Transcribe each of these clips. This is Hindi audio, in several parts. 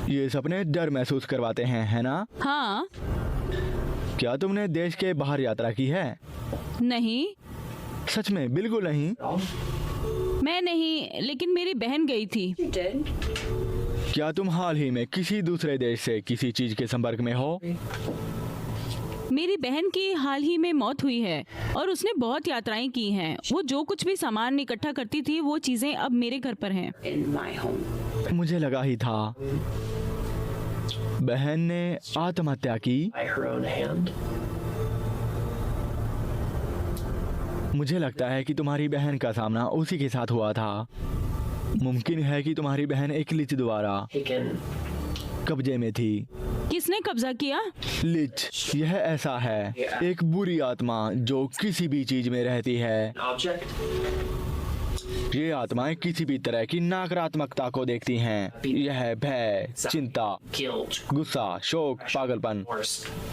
ये सपने डर महसूस करवाते हैं, है ना? हाँ। क्या तुमने देश के बाहर यात्रा की है? नहीं। सच में? बिल्कुल नहीं। मैं नहीं, लेकिन मेरी बहन गई थी। क्या तुम हाल ही में किसी दूसरे देश से किसी चीज के संपर्क में हो? मेरी बहन की हाल ही में मौत हुई है और उसने बहुत यात्राएं की हैं। वो जो कुछ भी सामान इकट्ठा करती थी वो चीजें अब मेरे घर पर हैं। मुझे लगा ही था। बहन ने आत्महत्या की? मुझे लगता है कि तुम्हारी बहन का सामना उसी के साथ हुआ था। मुमकिन है कि तुम्हारी बहन एक लिच द्वारा कब्जे में थी। किसने कब्जा किया? लिच, यह ऐसा है, एक बुरी आत्मा जो किसी भी चीज में रहती है। ये आत्माएं किसी भी तरह की नकारात्मकता को देखती हैं। यह भय, चिंता, गुस्सा, शोक, पागलपन,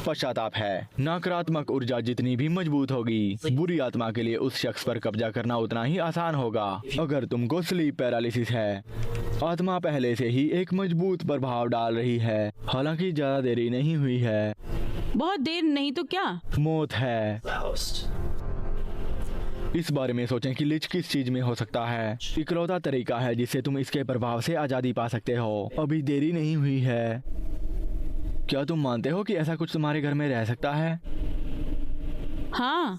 पश्चाताप है। नकारात्मक ऊर्जा जितनी भी मजबूत होगी, बुरी आत्मा के लिए उस शख्स पर कब्जा करना उतना ही आसान होगा। अगर तुमको स्लीप पैरालिसिस है, आत्मा पहले से ही एक मजबूत प्रभाव डाल रही है। हालांकि ज्यादा देरी नहीं हुई है। बहुत देर नहीं तो क्या? मौत है। इस बारे में सोचें कि लिच किस चीज में हो सकता है। इकलौता तरीका है जिससे तुम इसके प्रभाव से आजादी पा सकते हो। अभी देरी नहीं हुई है। क्या तुम मानते हो कि ऐसा कुछ तुम्हारे घर में रह सकता है? हाँ।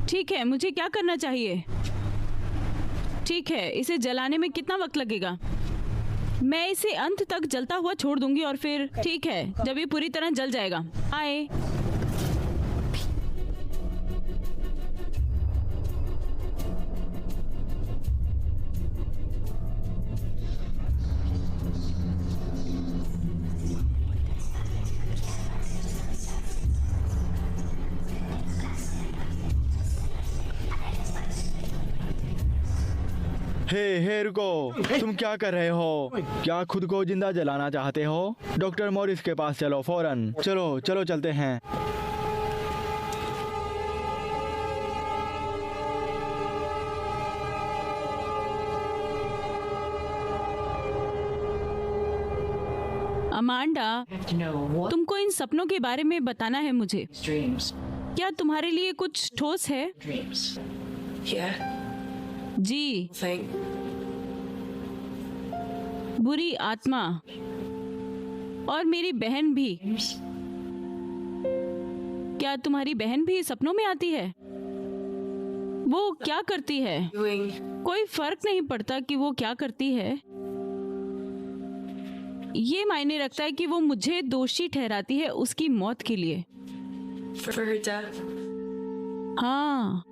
ठीक है, मुझे क्या करना चाहिए? ठीक है, इसे जलाने में कितना वक्त लगेगा? मैं इसे अंत तक जलता हुआ छोड़ दूंगी और फिर ठीक है, जब ये पूरी तरह जल जाएगा। आए। हे रुको, तुम क्या कर रहे हो? क्या खुद को जिंदा जलाना चाहते हो? डॉक्टर मॉरिस के पास चलो फौरन। चलो चलो चलते हैं। अमांडा, तुमको इन सपनों के बारे में बताना है मुझे। क्या तुम्हारे लिए कुछ ठोस है? जी। बुरी आत्मा और मेरी बहन भी। क्या तुम्हारी बहन भी सपनों में आती है? वो क्या करती है? कोई फर्क नहीं पड़ता कि वो क्या करती है। ये मायने रखता है कि वो मुझे दोषी ठहराती है उसकी मौत के लिए। हाँ।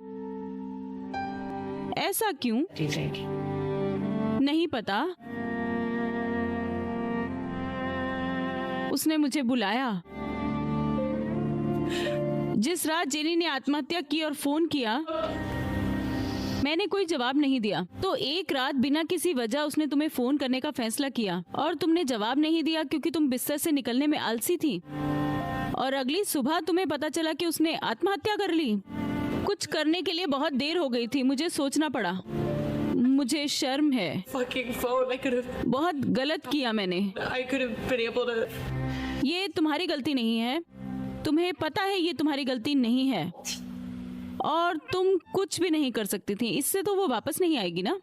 ऐसा क्यों? नहीं पता। उसने मुझे बुलाया। जिस रात जेनी ने आत्महत्या की और फोन किया, मैंने कोई जवाब नहीं दिया। तो एक रात बिना किसी वजह उसने तुम्हें फोन करने का फैसला किया और तुमने जवाब नहीं दिया क्योंकि तुम बिस्तर से निकलने में आलसी थी। और अगली सुबह तुम्हें पता चला कि उसने आत्महत्या कर ली। कुछ करने के लिए बहुत देर हो गई थी। मुझे सोचना पड़ा। मुझे शर्म है। बहुत गलत किया मैंने। ये तुम्हारी गलती नहीं है। तुम्हें पता है ये तुम्हारी गलती नहीं है और तुम कुछ भी नहीं कर सकती थी। इससे तो वो वापस नहीं आएगी ना।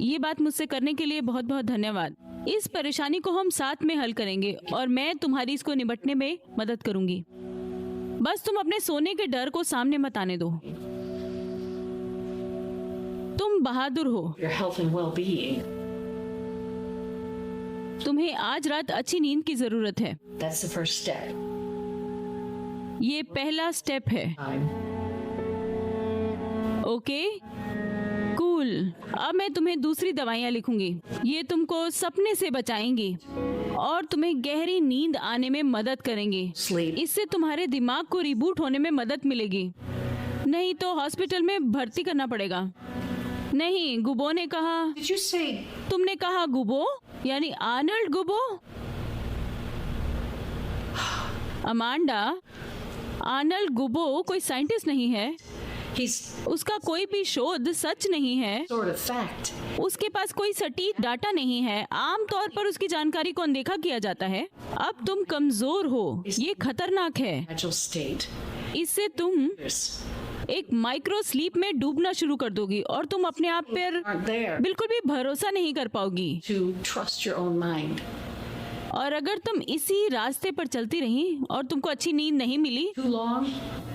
ये बात मुझसे करने के लिए बहुत बहुत धन्यवाद। इस परेशानी को हम साथ में हल करेंगे और मैं तुम्हारी इसको निपटने में मदद करूंगी। बस तुम अपने सोने के डर को सामने मत आने दो। तुम बहादुर हो। तुम्हें आज रात अच्छी नींद की जरूरत है। ये पहला स्टेप है। Okay, cool. अब मैं तुम्हें दूसरी दवाइयाँ लिखूंगी। ये तुमको सपने से बचाएंगी और तुम्हें गहरी नींद आने में मदद करेंगी। इससे तुम्हारे दिमाग को रिबूट होने में मदद मिलेगी। नहीं तो हॉस्पिटल में भर्ती करना पड़ेगा। नहीं, गुबो ने कहा। तुमने कहा गुबो, यानी आर्नल्ड गुबो? अमांडा, आर्नल्ड गुबो कोई साइंटिस्ट नहीं है। उसका कोई भी शोध सच नहीं है, sort of fact. उसके पास कोई सटीक डाटा नहीं है। आमतौर पर उसकी जानकारी को अनदेखा किया जाता है। अब तुम कमजोर हो, ये खतरनाक है। Fragile state. इससे तुम There's एक माइक्रो स्लीप में डूबना शुरू कर दोगी और तुम अपने आप पर aren't there बिल्कुल भी भरोसा नहीं कर पाओगी। to trust your own mind. और अगर तुम इसी रास्ते पर चलती रही और तुमको अच्छी नींद नहीं मिली Too long,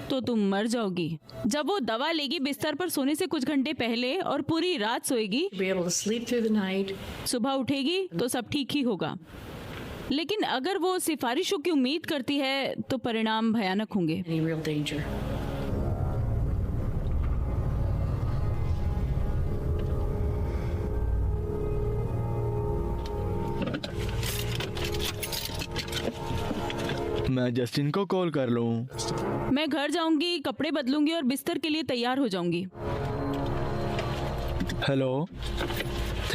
तो तुम मर जाओगी। जब वो दवा लेगी बिस्तर पर सोने से कुछ घंटे पहले और पूरी रात सोएगी, to be able to sleep through the night. सुबह उठेगी तो सब ठीक ही होगा। लेकिन अगर वो सिफारिशों की उम्मीद करती है तो परिणाम भयानक होंगे। Any real danger. मैं जस्टिन को कॉल कर लूं। मैं घर जाऊंगी, कपड़े बदलूंगी और बिस्तर के लिए तैयार हो जाऊंगी। हेलो,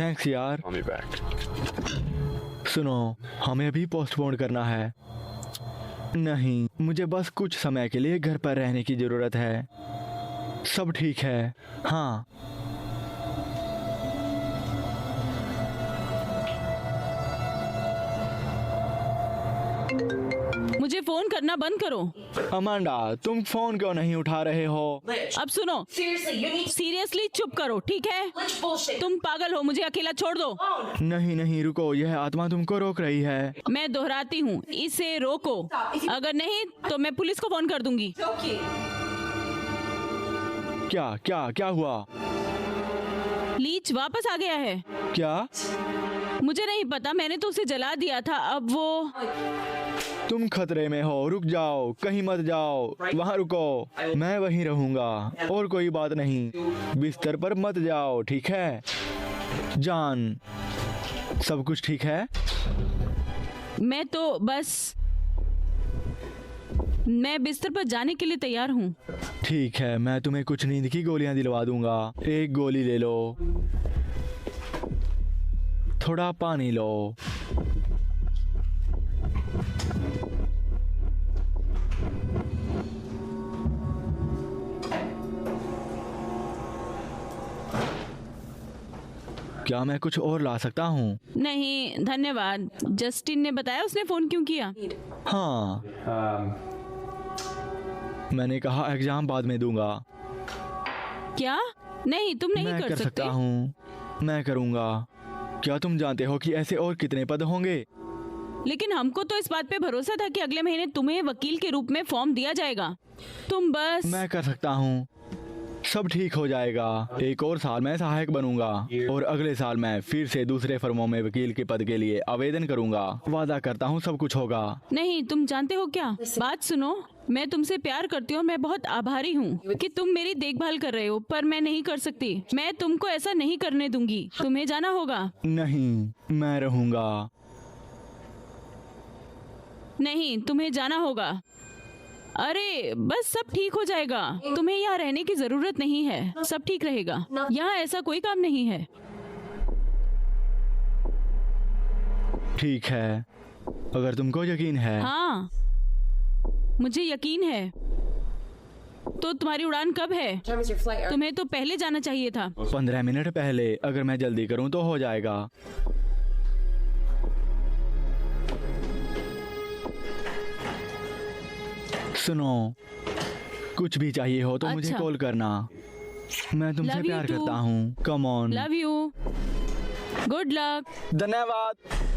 थैंक्स यार। Call me back. सुनो, हमें अभी पोस्टपोन करना है। नहीं, मुझे बस कुछ समय के लिए घर पर रहने की जरूरत है। सब ठीक है। हाँ, मुझे फोन करना बंद करो। अमांडा, तुम फोन क्यों नहीं उठा रहे हो? अब सुनो, सीरियसली चुप करो, ठीक है? तुम पागल हो, मुझे अकेला छोड़ दो। नहीं नहीं, रुको, यह आत्मा तुमको रोक रही है। मैं दोहराती हूँ, इसे रोको। अगर नहीं तो मैं पुलिस को फोन कर दूंगी। क्या क्या क्या हुआ? लीच वापस आ गया है। क्या? मुझे नहीं पता, मैंने तो उसे जला दिया था। अब वो तुम खतरे में हो, रुक जाओ, कहीं मत जाओ, वहाँ रुको, मैं वहीं रहूंगा और कोई बात नहीं। बिस्तर पर मत जाओ, ठीक है? जान, सब कुछ ठीक है? मैं तो बस मैं बिस्तर पर जाने के लिए तैयार हूँ। ठीक है, मैं तुम्हें कुछ नींद की गोलियां दिलवा दूंगा। एक गोली ले लो, थोड़ा पानी लो। क्या मैं कुछ और ला सकता हूँ? नहीं धन्यवाद। जस्टिन ने बताया उसने फोन क्यों किया? हाँ, मैंने कहा एग्जाम बाद में दूंगा। क्या? नहीं, तुम नहीं मैं कर कर सकते। सकता हूँ, मैं करूँगा। क्या तुम जानते हो कि ऐसे और कितने पद होंगे? लेकिन हमको तो इस बात पे भरोसा था कि अगले महीने तुम्हें वकील के रूप में फॉर्म दिया जाएगा। तुम बस मैं कर सकता हूँ, सब ठीक हो जाएगा। एक और साल मैं सहायक बनूंगा और अगले साल मैं फिर से दूसरे फर्मों में वकील के पद के लिए आवेदन करूंगा। वादा करता हूँ सब कुछ होगा। नहीं, तुम जानते हो क्या? बात सुनो, मैं तुमसे प्यार करती हूँ और मैं बहुत आभारी हूँ कि तुम मेरी देखभाल कर रहे हो, पर मैं नहीं कर सकती। मैं तुमको ऐसा नहीं करने दूंगी। तुम्हें जाना होगा। नहीं, मैं रहूंगा। नहीं, तुम्हें जाना होगा। अरे बस सब ठीक हो जाएगा। तुम्हें यहाँ रहने की जरूरत नहीं है, सब ठीक रहेगा। यहाँ ऐसा कोई काम नहीं है। ठीक है, अगर तुमको यकीन है। हाँ, मुझे यकीन है। तो तुम्हारी उड़ान कब है? Time is your flight? तुम्हें तो पहले जाना चाहिए था। 15 मिनट पहले। अगर मैं जल्दी करूँ तो हो जाएगा। सुनो, कुछ भी चाहिए हो तो मुझे अच्छा। कॉल करना। मैं तुमसे Love you प्यार too. करता हूँ। Come on. Love you, good luck. धन्यवाद।